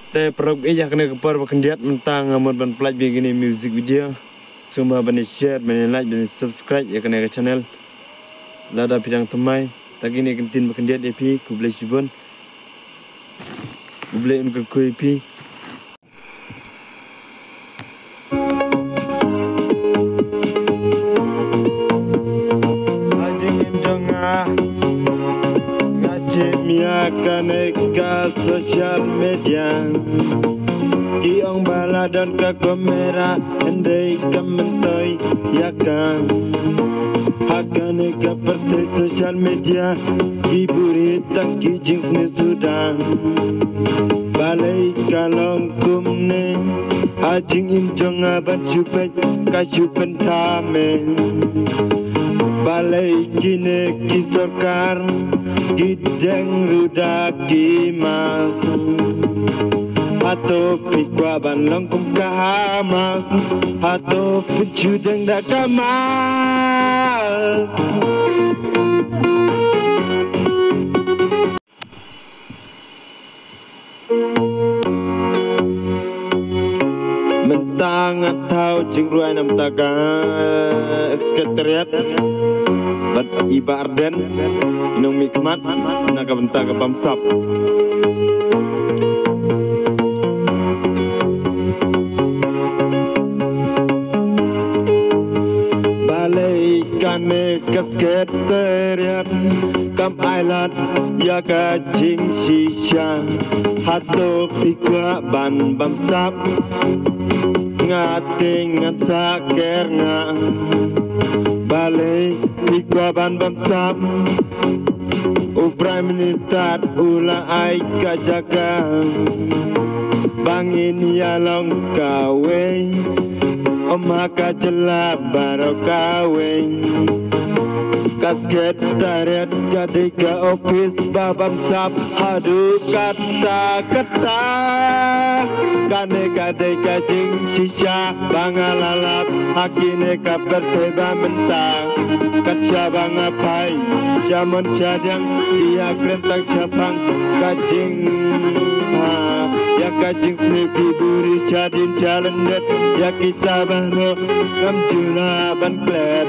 Te perok ijak kena kepar bakendiat mentang ngamut ban pelaj begini music video. Semua bani share, bani like, bani subscribe ya kena ke channel. Lada pidang temai, tagi ni kentin bakendiat epi kublai sibon. Kublai unkul ku epi. Ajing im jongah Mia kaneka sosial media Kiong bala dan ka kamera Endai ka mentoy yakan Hakane ka partai sosial media Kiburi tak kijing seni sudang Balai kalong kumne Hajing im jonga ban syupet ka syupen tame Balai kine kisorkar Gideng rudak kimas Hato pikwa ban longkum kahamas Hato pecudeng dak kamas Mentang atau cingruai nam taga sekretariat Bat Iba Arden Inong Mikmat Naga Bentaga Bamsap Balai kane sekretariat Kam ailat ya kacing shisha Hato pikwa ban bamsap Ngating ngatsaker nga Balai pikwa ban bamsap Prime Minister ula ai kajaka Bangin yalong kawe Omaka jela baro kawe Sekretariat kadika office babam sap Hadu kata-kata Kane kadika jing shisha Bangalalap Hakine kaperteba mentang Kaca bangapai Jaman cadang Dia kerentak capang Kajing Ya kajing sepi buri cadin calendet Ya kita baru Kamjuna ban klet